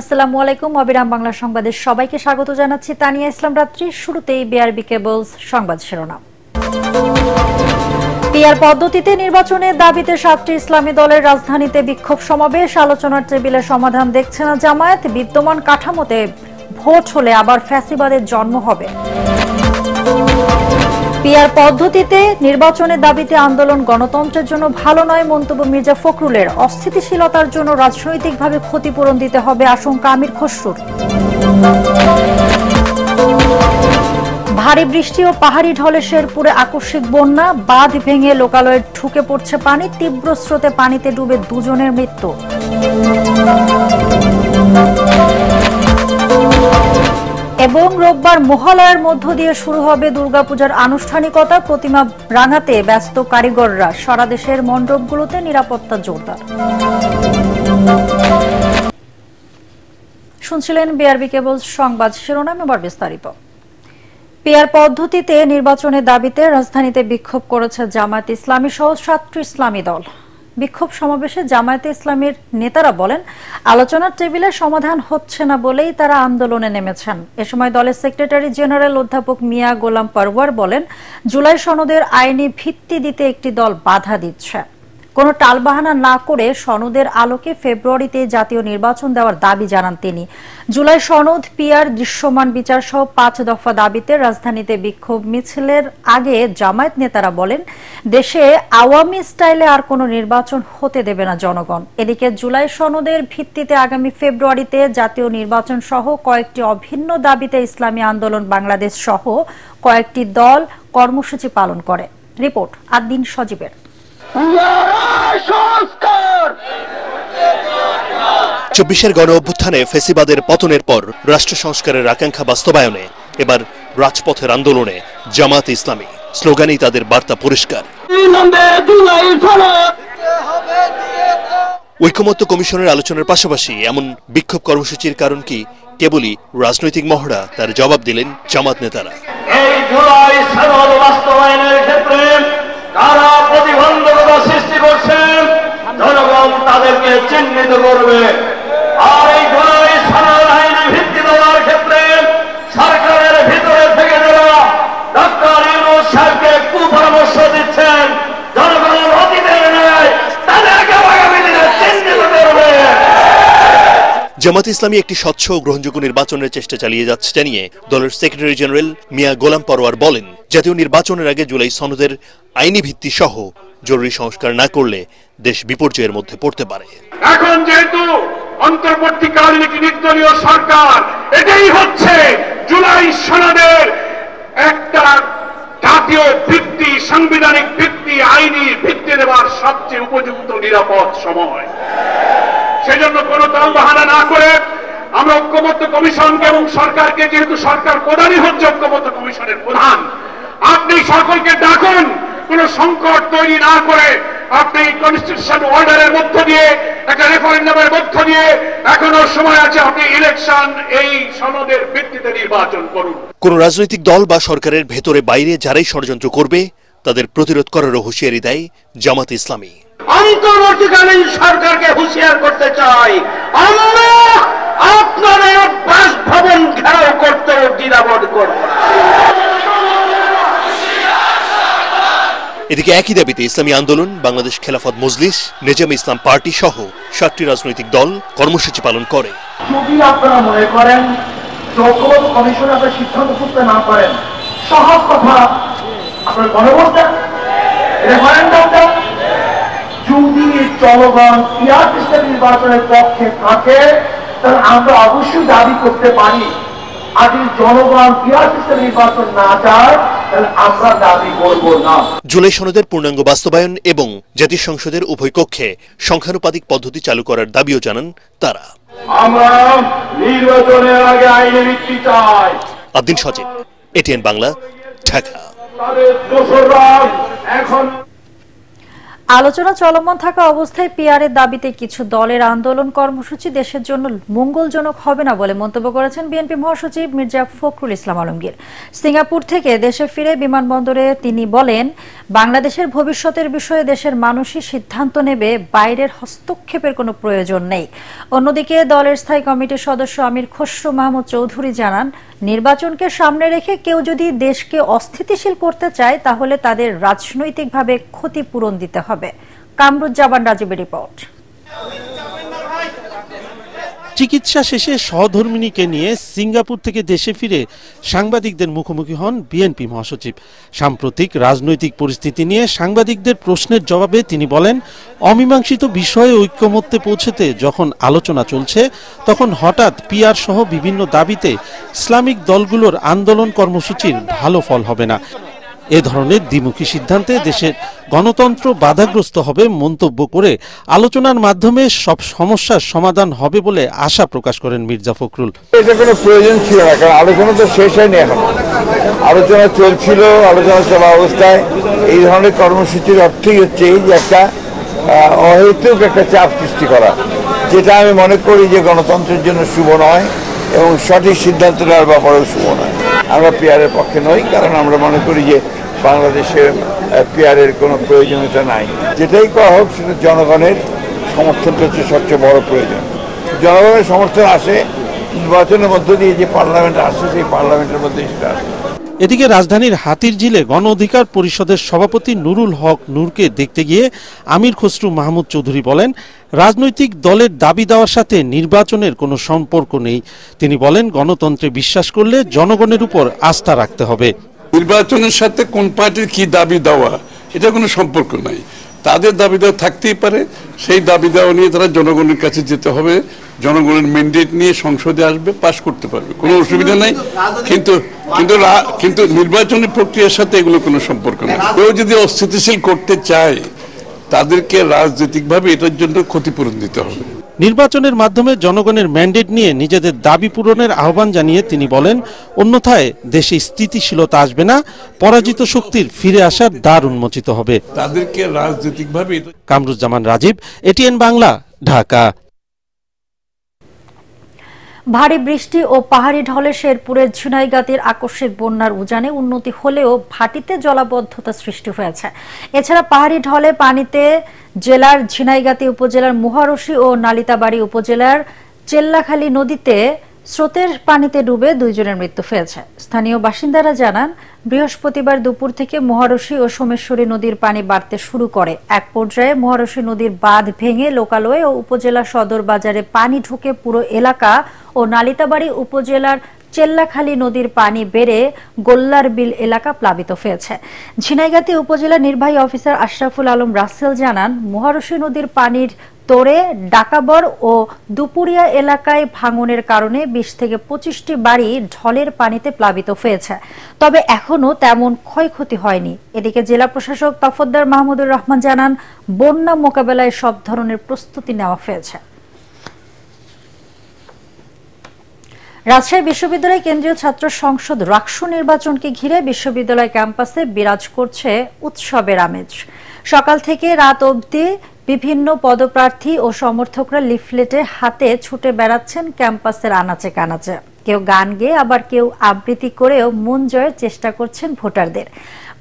আসসালামু আলাইকুম। অবিরাম বাংলা সংবাদে সবাইকে স্বাগত জানাচ্ছি। তানিয়া ইসলাম রাত্রি। শুরুতেই বিআরবি কেবলস সংবাদ শিরোনাম। পিআর পদ্ধতিতে নির্বাচনের দাবিতে ৭টি ইসলামী দলের রাজধানীতে বিক্ষোভ সমাবেশ। আলোচনার টেবিলে সমাধান দেখছে না জামায়াত। বিদ্যমান কাঠামোতে ভোট হলে আবার ফ্যাসিবাদের জন্ম হবে। পিআর পদ্ধতিতে নির্বাচনের দাবিতে আন্দোলন গণতন্ত্রের জন্য ভালো নয় মন্তব্য মির্জা ফখরুলের। অস্থিতিশীলতার জন্য রাজনৈতিকভাবে ক্ষতিপূরণ দিতে হবে আশঙ্কা আমির খসরুর। ভারী বৃষ্টি ও পাহাড়ি ঢলে শেরপুরে আকস্মিক বন্যা। বাঁধ ভেঙে লোকালয়ে ঢুকে পড়ছে পানি। তীব্র স্রোতে পানিতে ডুবে দুজনের মৃত্যু। এবং রোববার মহালয়ার মধ্য দিয়ে শুরু হবে দুর্গাপূজার আনুষ্ঠানিকতা। প্রতিমা রাঙাতে ব্যস্ত কারিগররা। সারা দেশের মণ্ডপগুলোতে নিরাপত্তা জোরদার। শুনছিলেন বিআরবি কেবলস সংবাদ শিরোনাম, এবার বিস্তারিত। পিআর পদ্ধতিতে নির্বাচনের দাবিতে রাজধানীতে বিক্ষোভ করেছে জামায়াত ইসলামী সহ ৭টি ইসলামী দল। বিক্ষোভ সমাবেশে জামায়াতে ইসলামীর নেতারা বলেন, আলোচনার টেবিলে সমাধান হচ্ছে না বলেই তারা আন্দোলনে নেমেছেন। এ সময় দলের সেক্রেটারি জেনারেল অধ্যাপক মিয়া গোলাম পরওয়ার বলেন, জুলাই সনদের আইনি ভিত্তি দিতে একটি দল বাধা দিচ্ছে। কোনো টালবাহানা না করে সনদের আলোকে ফেব্রুয়ারিতে জাতীয় নির্বাচন দেওয়ার দাবি জানান তিনি। জুলাই সনদ, পিআর, দৃশ্যমান বিচার সহ ৫ দফা দাবিতে রাজধানীতে বিক্ষোভ মিছিলের আগে জামায়াত নেতারা বলেন, দেশে আওয়ামী স্টাইলে আর কোনো নির্বাচন হতে দেবে না জনগণ। এদিকে জুলাই সনদের ভিত্তিতে আগামী ফেব্রুয়ারিতে জাতীয় নির্বাচন সহ কয়েকটি অভিন্ন দাবিতে ইসলামী আন্দোলন বাংলাদেশ সহ কয়েকটি দল কর্মসূচি পালন করে। রিপোর্ট আদ্দিন সজীবের। ২৪-এর গণ অভ্যুত্থানে ফেসিবাদের পতনের পর রাষ্ট্র সংস্কারের আকাঙ্ক্ষা বাস্তবায়নে এবার রাজপথের আন্দোলনে জামায়াত ইসলামী। স্লোগানেই তাদের বার্তা পরিষ্কার। ঐকমত্য কমিশনের আলোচনার পাশাপাশি এমন বিক্ষোভ কর্মসূচির কারণ কি কেবলই রাজনৈতিক মহড়া, তার জবাব দিলেন জামায়াত নেতারা। এই জুলাই সনদ বাস্তবায়নের ক্ষেত্রে কারা প্রতিবন্ধকতা সৃষ্টি করছেন, জনগণ তাদেরকে চিহ্নিত করবে। আর এই জুলাই সনদ আইনি ভিত্তি দেওয়ার ক্ষেত্রে সরকারের ভিতরে থেকে যারা ডক্টর ইউনূস সাহেবকে কুপরামর্শ দিচ্ছেন, জনগণ অতীতের ন্যায় তাদেরকে আগামী দিনে চিহ্নিত করবে। জামায়াত ইসলামী একটি স্বচ্ছ ও গ্রহণযোগ্য নির্বাচনের চেষ্টা চালিয়ে যাচ্ছে জানিয়ে দলের সেক্রেটারি জেনারেল মিয়া গোলাম পরওয়ার বলেন, জাতীয় নির্বাচনের আগে জুলাই সনদের আইনি ভিত্তি সহ জরুরি সংস্কার না করলে দেশ বিপর্যয়ের মধ্যে পড়তে পারে। এখন যেহেতু অন্তর্বর্তীকালীন একটি নির্দলীয় সরকার, এটাই হচ্ছে জুলাই সনদের একটা জাতীয় ভিত্তি, সাংবিধানিক ভিত্তি, আইনি ভিত্তি দেওয়ার সবচেয়ে উপযুক্ত নিরাপদ সময়। সেজন্য কোন টালবাহানা না করে আমরা ঐক্যমত্য কমিশনকে এবং সরকারকে, যেহেতু সরকার প্রধানই হচ্ছে ঐক্যমত্য কমিশনের প্রধান, আপনি সকলকে ডাকুন। কোন সংকট তৈরি না করে আপনি কনস্টিটিউশন অর্ডারের মধ্য দিয়ে, একটা রেফারেন্ডামের মধ্য দিয়ে, এখনো সময় আছে, আপনি ইলেকশন এই সনদের ভিত্তিতে নির্বাচন করুন। কোন রাজনৈতিক দল বা সরকারের ভেতরে বাইরে যারাই ষড়যন্ত্র করবে তাদের প্রতিরোধ করারও হুঁশিয়ারি দেয় জামায়াত ইসলামী। অন্তর্বর্তীকালীন সরকারকে হুঁশিয়ার করতে চাই, আমরা আপনাদের বাসভবন ঘেরাও করতে দ্বিধাবোধ করব। এদিকে একই দাবিতে ইসলামী আন্দোলন, বাংলাদেশ খেলাফত মজলিস, নেজামে ইসলাম পার্টি সহ 7টি রাজনৈতিক দল কর্মসূচি পালন করে। যদি আপনারা মনে করেন ঐকমত্য কমিশন আপনারা সিদ্ধান্ত করতে না পারেন, সহজ কথা, আপনার গণভোট দেন, রেফারেন্ডাম দেন। যদি জনগণ পিআর সিস্টেম নির্বাচনের পক্ষে থাকে তাহলে আমরা অবশ্যই দাবি করতে পারি। আর যদি জনগণ পিআর সিস্টেম নির্বাচন না চায় তাহলে আমরা দাবি করব না। জুলাই সনদের পূর্ণাঙ্গ বাস্তবায়ন এবং জাতীয় সংসদের উভয় কক্ষে সংখ্যানুপাতিক পদ্ধতি চালু করার দাবিও জানান তারা। আমরা নির্বাচনের আগে আইনি ভিত্তি চাই। আদ্দিন সজীব, এটিএন বাংলা, ঢাকা। এখন আলোচনা চলমান থাকা অবস্থায় পিআরের দাবিতে কিছু দলের আন্দোলন কর্মসূচি দেশের জন্য মঙ্গলজনক হবে না বলে মন্তব্য করেছেন বিএনপি মহাসচিব মির্জা ফখরুল ইসলাম আলমগীর। সিঙ্গাপুর থেকে দেশে ফিরে বিমানবন্দরে তিনি বলেন, বাংলাদেশের ভবিষ্যতের বিষয়ে দেশের মানুষই সিদ্ধান্ত নেবে, বাইরের হস্তক্ষেপের কোনো প্রয়োজন নেই। অন্যদিকে দলের স্থায়ী কমিটির সদস্য আমির খসরু মাহমুদ চৌধুরী জানান, নির্বাচনকে সামনে রেখে কেউ যদি দেশকে অস্থিতিশীল করতে চায় তাহলে তাদের রাজনৈতিকভাবে ক্ষতিপূরণ দিতে হবে। কামরুজ্জামান রাজীবের রিপোর্ট। চিকিৎসা শেষে সহধর্মিণীকে নিয়ে সিঙ্গাপুর থেকে দেশে ফিরে সাংবাদিকদের মুখোমুখি হন বিএনপি মহাসচিব। সাম্প্রতিক রাজনৈতিক পরিস্থিতি নিয়ে সাংবাদিকদের প্রশ্নের জবাবে তিনি বলেন, অমীমাংসিত বিষয়ে ঐক্যমত্যে পৌঁছতে যখন আলোচনা চলছে তখন হঠাৎ পিআর সহ বিভিন্ন দাবিতে ইসলামিক দলগুলোর আন্দোলন কর্মসূচির ভালো ফল হবে না। এ ধরনের দ্বিমুখী সিদ্ধান্তে দেশের গণতন্ত্র বাধাগ্রস্ত হবে মন্তব্য করে আলোচনার মাধ্যমে সব সমস্যার সমাধান হবে বলে আশা প্রকাশ করেন মির্জা ফখরুল। এটা কোনো প্রয়োজন ছিল না, কারণ আলোচনা তো শেষ হয়নি, এখন আলোচনা চলছিল। আলোচনা চলা অবস্থায় এই ধরনের কর্মসূচির অর্থই হচ্ছে যে একটা অহেতুক একটা চাপ সৃষ্টি করা, যেটা আমি মনে করি যে গণতন্ত্রের জন্য শুভ নয় এবং সঠিক সিদ্ধান্ত নেওয়ার ব্যাপারেও শুভ নয়। আমরা পিআরের পক্ষে নই, কারণ আমরা মনে করি যে বাংলাদেশের পিআরের কোনো প্রয়োজনীয়তা নাই। যেটাই করা হোক সেটা জনগণের সমর্থনটা হচ্ছে সবচেয়ে বড় প্রয়োজন। জনগণের সমর্থন আসে নির্বাচনের মধ্য দিয়ে, যে পার্লামেন্ট আসে সেই পার্লামেন্টের মধ্যে সেটা আসে। এদিকে রাজধানীর হাতিরঝিলে গণ অধিকার পরিষদের সভাপতি নুরুল হক নূরকে দেখতে গিয়ে আমির খসরু মাহমুদ চৌধুরী বলেন, রাজনৈতিক দলের দাবি দেওয়ার সাথে নির্বাচনের কোনো সম্পর্ক নেই। তিনি বলেন, গণতন্ত্রে বিশ্বাস করলে জনগণের উপর আস্থা রাখতে হবে। নির্বাচনের সাথে কোন পার্টির কি দাবি দেওয়া এটা কোনো সম্পর্ক নাই। তাদের দাবি দেওয়া থাকতেই পারে, সেই দাবি দেওয়া নিয়ে তারা জনগণের কাছে যেতে হবে, জনগণের ম্যান্ডেট নিয়ে সংসদে আসবে, পাশ করতে পারবে, কোনো অসুবিধা নাই। কিন্তু নির্বাচনী প্রক্রিয়ার সাথে এগুলো কোনো সম্পর্ক নেই। কেউ যদি অস্থিতিশীল করতে চায় তাদেরকে রাজনৈতিকভাবে এটার জন্য ক্ষতিপূরণ দিতে হবে। নির্বাচনের মাধ্যমে জনগণের ম্যান্ডেট নিয়ে নিজেদের দাবি পূরণের আহ্বান জানিয়ে তিনি বলেন, অন্যথায় দেশে স্থিতিশীলতা আসবে না, পরাজিত শক্তির ফিরে আসার দ্বার উন্মোচিত হবে। তাদেরকে রাজনৈতিকভাবে। কামরুজ্জামান রাজীব, এটিএন বাংলা, ঢাকা। ভারী বৃষ্টি ও পাহাড়ি ঢলে শেরপুরের ঝিনাইগাতির আকস্মিক বন্যার উজানে উন্নতি হলেও ভাটিতে জলাবদ্ধতা সৃষ্টি হয়েছে। এছাড়া পাহাড়ি ঢলে পানিতে জেলার ঝিনাইগাতি উপজেলার মুহারশী ও নালিতাবাড়ি উপজেলার চেল্লাখালী নদীতে স্রোতের পানিতে ডুবে 2 জনের মৃত্যু হয়েছে। স্থানীয় বাসিন্দারা জানান, বৃহস্পতিবার দুপুর থেকে মহারশী ও সোমেশ্বরী নদীর পানি বাড়তে শুরু করে। এক পর্যায়ে মহারশী নদীর বাঁধ ভেঙে লোকালয় ও উপজেলা সদর বাজারে পানি ঢুকে পুরো এলাকা ও নালিতাবাড়ি উপজেলার চেল্লাখালী নদীর পানি বেড়ে গোল্লার বিল এলাকা প্লাবিত হয়েছে। ঝিনাইগাতি উপজেলা নির্বাহী অফিসার আশরাফুল আলম রাসেল জানান, মহারশী নদীর পানির তোরে ডাকাবর ও দুপুরিয়া এলাকায় ভাঙনের কারণে 20 থেকে 25টি বাড়ি ঢলের পানিতে প্লাবিত হয়েছে, তবে এখনো তেমন ক্ষয়ক্ষতি হয়নি। এদিকে জেলা প্রশাসক তফদ্দার মাহমুদুর রহমান জানান, বন্যা মোকাবেলায় সব ধরনের প্রস্তুতি নেওয়া হয়েছে। রাজশাহী বিশ্ববিদ্যালয় কেন্দ্রীয় ছাত্র সংসদ রাকসু নির্বাচনকে ঘিরে বিশ্ববিদ্যালয় ক্যাম্পাসে বিরাজ করছে উৎসবের আমেজ। সকাল থেকে রাত অবধি বিভিন্ন পদপ্রার্থী ও সমর্থকরা লিফলেটে হাতে ছুটে বেড়াচ্ছেন ক্যাম্পাসের আনাচে কানাচে। কেউ গান গেয়ে আবার কেউ আবৃত্তি করেও মন জয়ের চেষ্টা করছেন ভোটারদের।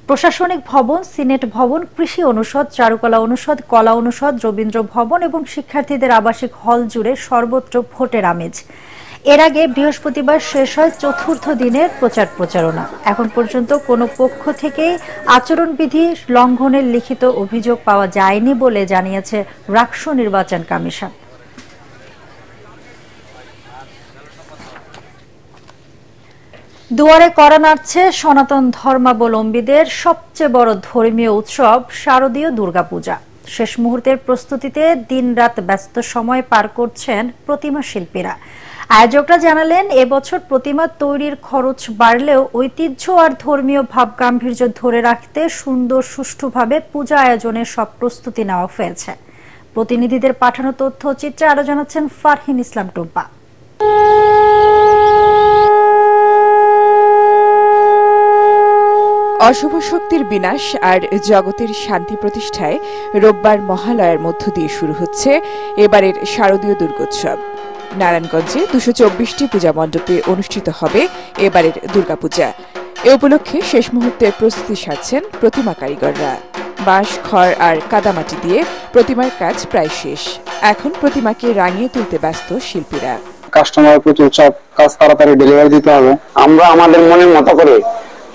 প্রশাসনিক ভবন, সিনেট ভবন, কৃষি অনুষদ, চারুকলা অনুষদ, কলা অনুষদ, রবীন্দ্র ভবন এবং শিক্ষার্থীদের আবাসিক হল জুড়ে সর্বত্র ভোটের আমেজ। এর আগে বৃহস্পতিবার শেষ হয় 4র্থ দিনের প্রচারণা। এখন পর্যন্ত কোনো পক্ষ থেকেই আচরণবিধি লঙ্ঘনের লিখিত অভিযোগ পাওয়া যায়নি বলে জানিয়েছে রাকসু নির্বাচন কমিশন। দুয়ারে কড়া নাড়ছে সনাতন ধর্মাবলম্বীদের সবচেয়ে বড় ধর্মীয় উৎসব শারদীয় দুর্গাপূজা। শেষ মুহূর্তের প্রস্তুতিতে দিনরাত ব্যস্ত সময় পার করছেন প্রতিমা শিল্পীরা। আয়োজকরা জানালেন, এবছর প্রতিমা তৈরির খরচ বাড়লেও ঐতিহ্য আর ধর্মীয় ভাবগাম্ভীর্য ধরে রাখতে সুন্দর সুষ্ঠুভাবে পূজা আয়োজনের সব প্রস্তুতি নেওয়া হয়েছে। প্রতিনিধিদের পাঠানো তথ্য চিত্রে আরো জানাচ্ছেন ফারহিন ইসলাম টুম্পা। অশুভ শক্তির বিনাশ আর জগতের শান্তি প্রতিষ্ঠায় রোববার মহালয়ার মধ্য দিয়ে শুরু হচ্ছে এবারের শারদীয় দুর্গোৎসব। নারায়ণগঞ্জে 224টি পূজা মণ্ডপে অনুষ্ঠিত হবে এবারের দুর্গাপূজা। এ উপলক্ষে শেষ মুহূর্তে প্রস্তুতি সারছেন প্রতিমা কারিগররা। বাঁশ, খড় আর কাদামাটি দিয়ে প্রতিমার কাজ প্রায় শেষ। এখন প্রতিমাকে রাঙিয়ে তুলতে ব্যস্ত শিল্পীরা। কাস্টমারের প্রচুর চাপ, কাজ তাড়াতাড়ি ডেলিভারি দিতে হবে। আমরা আমাদের মনের মতো করে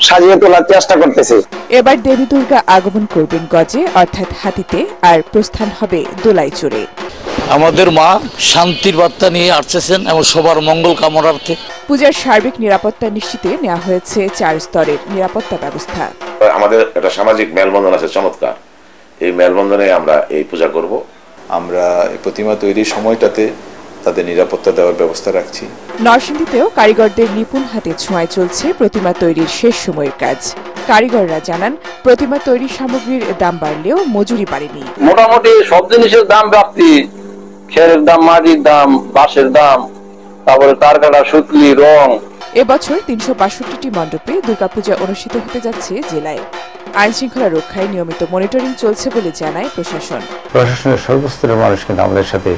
সাজিয়ে তোলার চেষ্টা করতেছি। এবার দেবী দুর্গা আগমন করবেন গজে অর্থাৎ হাতিতে, আর প্রস্থান হবে দোলায় চড়ে। আমাদের মা শান্তির বার্তা নিয়ে আসছেন এবং সবার মঙ্গল কামনার্থে। পূজার সার্বিক নিরাপত্তা নিশ্চিতে নেওয়া হয়েছে 4 স্তরের নিরাপত্তা ব্যবস্থা। আমাদের একটা সামাজিক মেলবন্ধন আছে চমৎকার, এই মেলবন্ধনে আমরা এই পূজা করব। আমরা এই প্রতিমা তৈরির সময়টাতে তাদের নিরাপত্তা দেওয়ার ব্যবস্থা রাখছি। নরসিংদীতেও কারিগরদের নিপুণ হাতে ছোঁয়ায় চলছে প্রতিমা তৈরির শেষ সময়ের কাজ। কারিগররা জানান, প্রতিমা তৈরির সামগ্রীর দাম বাড়লেও মজুরি বাড়েনি। মোটামুটি সব জিনিসের দাম বাড়তি, খেরের দাম, মাটির দাম, বাঁশের দাম, তারপরে তার কাটা, সুতলি, রং। এবছর 362টি মণ্ডপে দুর্গাপূজা অনুষ্ঠিত হতে যাচ্ছে জেলায়। আইন শৃঙ্খলা রক্ষায় নিয়মিত মনিটরিং চলছে বলে জানায় প্রশাসন। প্রশাসনের সর্বস্তরের মানুষ কিন্তু আমাদের সাথে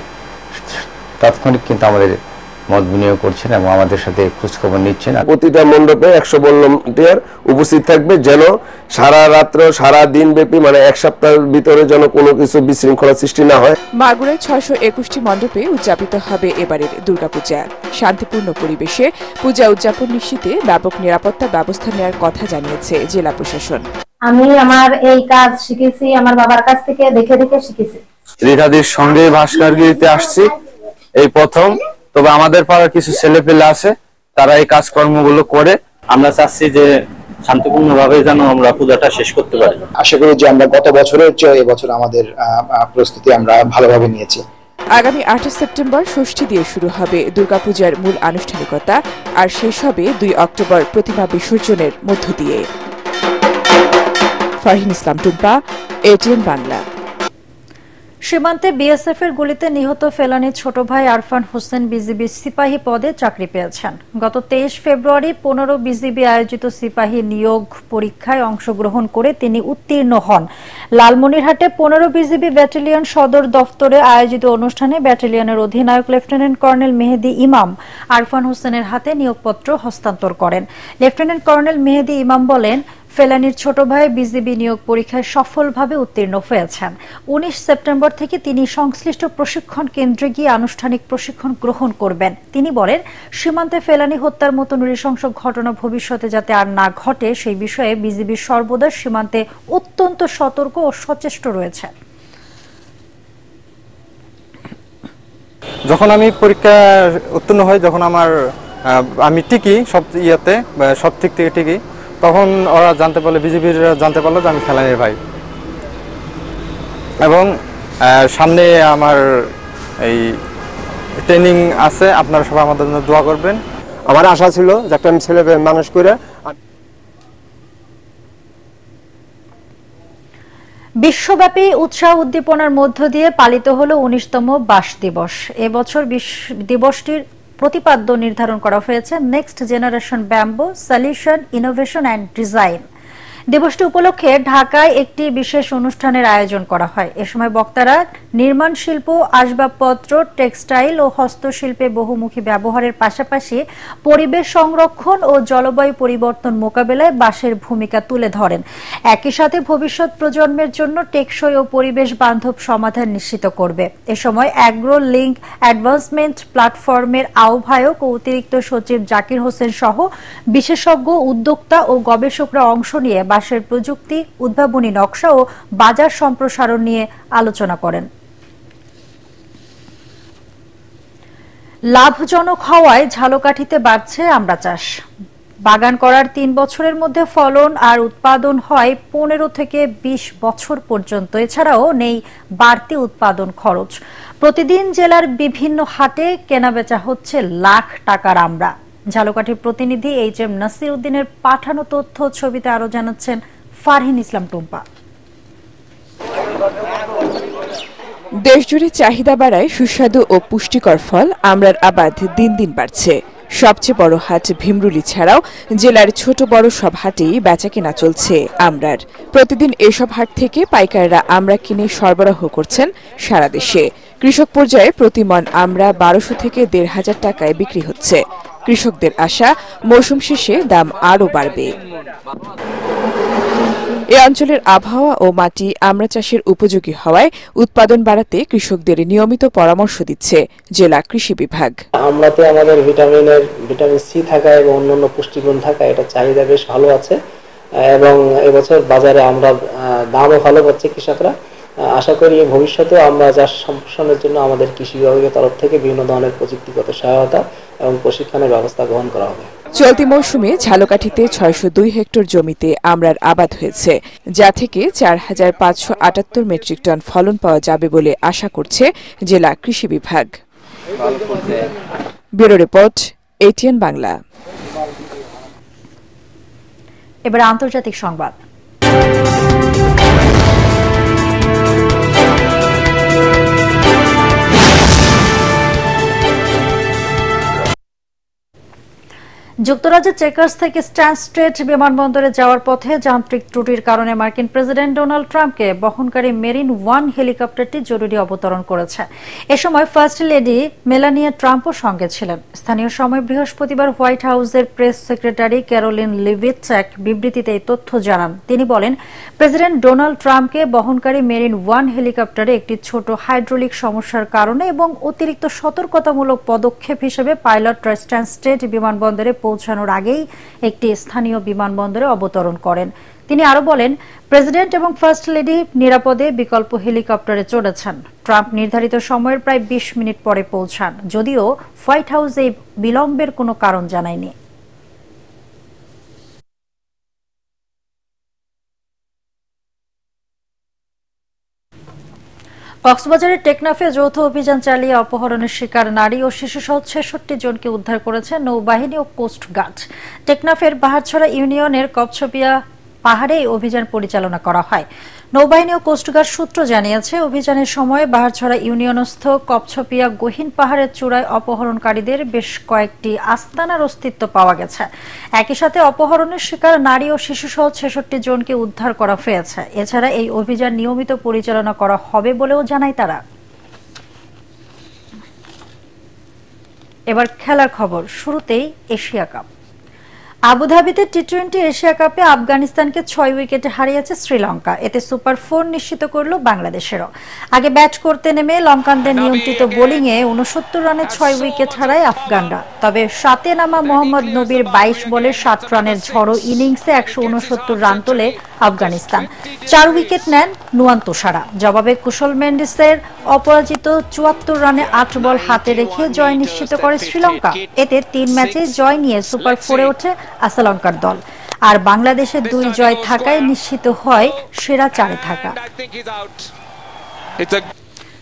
তাৎক্ষণিক আমাদের মত বিনিয়োগ করছেন এবং আমাদের সাথে খোঁজখবর নিচ্ছেন। প্রতিটা মণ্ডপে 100 ভলান্টিয়ার উপস্থিত থাকবে, যেন সারা রাত্র সারা দিন ব্যাপী মানে এক সপ্তাহের ভিতরে যেন কোনো কিছু বিশৃঙ্খলা সৃষ্টি না হয়। মাগুরায় 621টি মণ্ডপে উদযাপিত হবে এবারের দুর্গাপূজা। শান্তিপূর্ণ পরিবেশে পূজা উদযাপন নিশ্চিতে ব্যাপক নিরাপত্তা ব্যবস্থা নেওয়ার কথা জানিয়েছে জেলা প্রশাসন। আমি আমার এই কাজ শিখেছি আমার বাবার কাছ থেকে, দেখে দেখে শিখেছি। রেখাদির সঙ্গে ভাস্করগিরিতে আসছি এই প্রথম, তবে আমাদের পাড়ার কিছু ছেলেপেলে আছে, তারা এই কাজকর্মগুলো করে। আমরা চাচ্ছি যে শান্তিপূর্ণভাবে যেন আমরা পূজাটা শেষ করতে পারি। আশা করি যে আমরা গত বছরের চেয়ে এবছর আমাদের প্রস্তুতি আমরা ভালোভাবে নিয়েছি। আগামী 8 সেপ্টেম্বর ষষ্ঠী দিয়ে শুরু হবে দুর্গাপূজার মূল আনুষ্ঠানিকতা, আর শেষ হবে 2 অক্টোবর প্রতিমা বিসর্জনের মধ্য দিয়ে। ফারহিন ইসলাম টুম্পা, এটিএন বাংলা। সীমান্তে বিএসএফ এর গুলিতে নিহত ফেলানির ছোট ভাই আরফান হোসেন বিজিবি সিপাহী পদে চাকরি পেয়েছেন। গত 23 ফেব্রুয়ারি 15 বিজিবি আয়োজিত সিপাহী নিয়োগ পরীক্ষায় অংশগ্রহণ করে তিনি উত্তীর্ণ হন। লালমনিরহাটে 15 বিজিবি ব্যাটালিয়ন সদর দফতরে আয়োজিত অনুষ্ঠানে ব্যাটালিয়নের অধিনায়ক লেফটেন্যান্ট কর্নেল মেহেদী ইমাম আরফান হোসেনের হাতে নিয়োগপত্র হস্তান্তর করেন। লেফটেন্যান্ট কর্নেল মেহেদী ইমাম বলেন, ফেলানির ছোট ভাই বিজিবি নিয়োগ পরীক্ষায় সফলভাবে উত্তীর্ণ হয়েছেন। 19 সেপ্টেম্বর থেকে তিনি সংশ্লিষ্ট প্রশিক্ষণ কেন্দ্রে গিয়ে আনুষ্ঠানিক প্রশিক্ষণ গ্রহণ করবেন। তিনি বলেন, সীমান্তে ফেলানি হত্যার মতো নৃশংস ঘটনা ভবিষ্যতে যাতে আর না ঘটে সেই বিষয়ে বিজিবি সর্বদা সীমান্তে অত্যন্ত সতর্ক ও সচেষ্ট রয়েছে। যখন আমি পরীক্ষা উত্তীর্ণ হই, যখন আমি টিকি সব দিক থেকে টিকি, তখন ওরা জানতে পারলো, বিজেপির জানতে পারলো যে আমি ফেলানির ভাই। এবং সামনে আমার এই ট্রেনিং আছে, আপনারা সবাই আমাদের জন্য দোয়া করবেন। আমার আশা ছিল যে একটা ছেলে মানুষ করে। বিশ্বব্যাপী উৎসাহ উদ্দীপনার মধ্য দিয়ে পালিত হলো 19তম বাঁশ দিবস। এবছর দিবসটির প্রতিপাদ্য নির্ধারণ করা হয়েছে next generation bamboo solution innovation and design. দিবসটি উপলক্ষে ঢাকায় একটি বিশেষ অনুষ্ঠানের আয়োজন করা হয়। এ সময় বক্তারা নির্মাণ শিল্প, আসবাবপত্র, টেক্সটাইল ও হস্তশিল্পে বহুমুখী ব্যবহারের পাশাপাশি পরিবেশ সংরক্ষণ ও জলবায়ু পরিবর্তন মোকাবেলায় বাঁশের ভূমিকা তুলে ধরেন। একই সাথে ভবিষ্যৎ প্রজন্মের জন্য টেকসই ও পরিবেশ বান্ধব সমাধান নিশ্চিত করবে। এ সময় অ্যাগ্রো লিঙ্ক অ্যাডভান্সমেন্ট প্ল্যাটফর্মের আহ্বায়ক ও অতিরিক্ত সচিব জাকির হোসেন সহ বিশেষজ্ঞ, উদ্যোক্তা ও গবেষকরা অংশ নিয়ে বাঁশের প্রযুক্তি, উদ্ভাবনী নকশা ও বাজার সম্প্রসারণ নিয়ে আলোচনা করেন। লাভজনক হওয়ায় ঝালকাঠিতে বাড়ছে আমড়া চাষ। বাগান করার 3 বছরের মধ্যে ফলন আর উৎপাদন হয় 15 থেকে 20 বছর পর্যন্ত। এছাড়াও নেই বাড়তি উৎপাদন খরচ। প্রতিদিন জেলার বিভিন্ন হাটে কেনাবেচা হচ্ছে লাখ টাকার আমড়া। ঝালকাঠির প্রতিনিধি এইচ.এম. নাসির উদ্দিনের পাঠানো তথ্য ছবিতে আরো জানাচ্ছেন ফারহিন ইসলাম টুম্পা। দেশজুড়ে চাহিদা বাড়ায় সুস্বাদু ও পুষ্টিকর ফল আমড়ার আবাদ দিন দিন বাড়ছে। সবচেয়ে বড় হাট ভীমরুলি ছাড়াও জেলার ছোট বড় সব হাটেই বেচাকেনা চলছে আমড়ার। প্রতিদিন এসব হাট থেকে পাইকাররা আমড়া কিনে সরবরাহ করছেন সারা দেশে। কৃষক পর্যায়ে প্রতি মণ আমড়া 1200 থেকে 1500 টাকায় বিক্রি হচ্ছে। কৃষকদের আশা মৌসুম শেষে দাম আরও বাড়বে। এ অঞ্চলের আবহাওয়া ও মাটি আমড়া চাষের উপযোগী হওয়ায় উৎপাদন বাড়াতে কৃষকদের নিয়মিত পরামর্শ দিচ্ছে জেলা কৃষি বিভাগ। আমড়াতে আমাদের ভিটামিন সি থাকা এবং অন্যান্য পুষ্টিগুণ থাকা, এটা চাহিদা বেশ ভালো আছে এবং এবছর বাজারে আমরা দামও ভালো পাচ্ছে কৃষকরা। আশা করি ভবিষ্যতেও আমরা চাষ সম্প্রসারণের জন্য আমাদের কৃষি বিভাগের তরফ থেকে বিভিন্ন ধরনের প্রযুক্তিগত সহায়তা এবং প্রশিক্ষণের ব্যবস্থা গ্রহণ করা হবে। চলতি মৌসুমে ঝালকাঠিতে 602 হেক্টর জমিতে আমড়ার আবাদ হয়েছে, যা থেকে 4578 মেট্রিক টন ফলন পাওয়া যাবে বলে আশা করছে জেলা কৃষি বিভাগ। Bureau report, ATN Bangla. এবার আন্তর্জাতিক সংবাদ। যুক্তরাজ্যের চেকার্স থেকে স্ট্যানস্টেড বিমানবন্দরে যাওয়ার পথে যান্ত্রিক ত্রুটির কারণে মার্কিন প্রেসিডেন্ট ডোনাল্ড ট্রাম্পকে বহনকারী মেরিন ওয়ান হেলিকপ্টারটি জরুরি অবতরণ করেছে। এ সময় ফার্স্ট লেডি মেলানিয়া ট্রাম্পও সঙ্গে ছিলেন। স্থানীয় সময় বৃহস্পতিবার হোয়াইট হাউসের প্রেস সেক্রেটারি ক্যারোলিন লিভিটস এক বিবৃতিতে এই তথ্য জানান। তিনি বলেন, প্রেসিডেন্ট ডোনাল্ড ট্রাম্পকে বহনকারী মেরিন ওয়ান হেলিকপ্টারে একটি ছোট হাইড্রোলিক সমস্যার কারণে এবং অতিরিক্ত সতর্কতামূলক পদক্ষেপ হিসেবে পাইলটরা স্ট্যানস্টেড বিমানবন্দরে পৌঁছানোর আগেই একটি স্থানীয় বিমানবন্দরে অবতরণ করেন। তিনি আরো বলেন, প্রেসিডেন্ট এবং ফার্স্ট লেডি নিরাপদে বিকল্প হেলিকপ্টারে চড়েছেন। ট্রাম্প নির্ধারিত সময়ের প্রায় 20 মিনিট পরে পৌঁছান, যদিও হোয়াইট হাউস এই বিলম্বের কোনো কারণ জানায়নি। কক্সবাজারের টেকনাফে যৌথ অভিযান চালিয়ে অপহরণের শিকার নারী ও শিশুসহ 66 জনকে উদ্ধার করেছে নৌবাহিনী ও কোস্টগার্ড। টেকনাফের বাহারছড়া ইউনিয়নের কপছপিয়া পাহাড়ে এই অভিযান পরিচালনা করা হয়। নৌবাহিনী ও কোস্টগার্ড সূত্র জানিয়েছে, অভিযানের সময় বাহারছড়া ইউনিয়নস্থ কপছপিয়া গহীন পাহাড়ের চূড়ায় অপহরণকারীদের বেশ কয়েকটি আস্তানার অস্তিত্ব পাওয়া গেছে। একই সাথে অপহরণের শিকার নারী ও শিশুসহ 66 জনকে উদ্ধার করা হয়েছে। এছাড়া এই অভিযান নিয়মিত পরিচালনা করা হবে বলেও জানায় তারা। এবার খেলার খবর, শুরুতেই এশিয়া কাপ। আবুধাবিতে টি-20 এশিয়া কাপে আফগানিস্তানকে 6 উইকেটে হারিয়েছে শ্রীলঙ্কা। এতে সুপার 4 নিশ্চিত করল বাংলাদেশেরও। আগে ব্যাট করতে নেমে লঙ্কানদের নিয়ন্ত্রিত বোলিংয়ে 69 রানে 6 উইকেট হারায় আফগানরা। তবে সাতে নামা মোহাম্মদ নবীর 22 বলে 7 রানের ঝড়ো ইনিংসে 169 রান তোলে আফগানিস্তান। 4 উইকেট নেন নুয়ান তুষারা। জবাবে কুশল মেন্ডিসের অপরাজিত 74 রানে 8 বল হাতে রেখে জয় নিশ্চিত করে শ্রীলঙ্কা। এতে 3 ম্যাচে জয় নিয়ে সুপার 4-এ ওঠে শ্রীলঙ্কার দল। আর বাংলাদেশের 2 জয় থাকায় নিশ্চিত হয় সেরা 4-এ থাকা।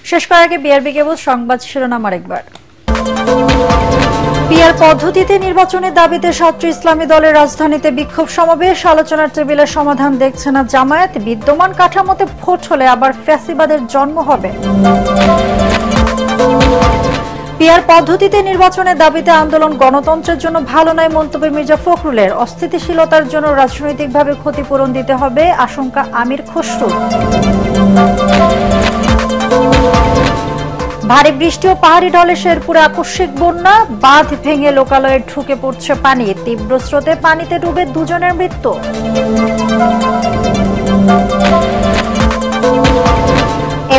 শেষ করার আগে বিআরবি কেবল সংবাদ শিরোনাম আরেকবার। পিআর পদ্ধতিতে নির্বাচনের দাবিতে ছাত্র ইসলামী দলের রাজধানীতে বিক্ষোভ সমাবেশ। আলোচনার টেবিলে সমাধান দেখছে না জামায়াত। বিদ্যমান কাঠামোতে ভোট হলে আবার ফ্যাসিবাদের জন্ম হবে। পিআর পদ্ধতিতে নির্বাচনের দাবিতে আন্দোলন গণতন্ত্রের জন্য ভালো নয় মন্তব্য মির্জা ফখরুলের। অস্থিতিশীলতার জন্য রাজনৈতিকভাবে ক্ষতিপূরণ দিতে হবে আশঙ্কা আমির খসরুর। ভারী বৃষ্টি ও পাহাড়ি ঢলে শেরপুরে আকস্মিক বন্যা। বাঁধ ভেঙে লোকালয়ে ঢুকে পড়ছে পানি। তীব্র স্রোতে পানিতে ডুবে 2 জনের মৃত্যু।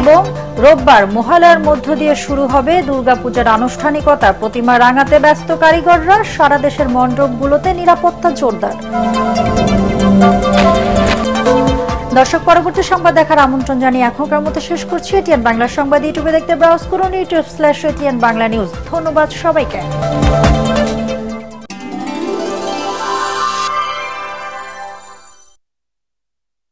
এবং রোববার মহালয়ার মধ্য দিয়ে শুরু হবে দুর্গাপূজার আনুষ্ঠানিকতা। প্রতিমা রাঙাতে ব্যস্ত কারিগররা। সারা দেশের মণ্ডপগুলোতে নিরাপত্তা জোরদার। দর্শক, পরবর্তী সংবাদ দেখার আমন্ত্রণ জানিয়ে এখনকার মতো শেষ করছি। এটিএন বাংলা সংবাদ ইউটিউবে দেখতে ব্রাউজ করুন youtube/ATN বাংলা নিউজ। ধন্যবাদ সবাইকে।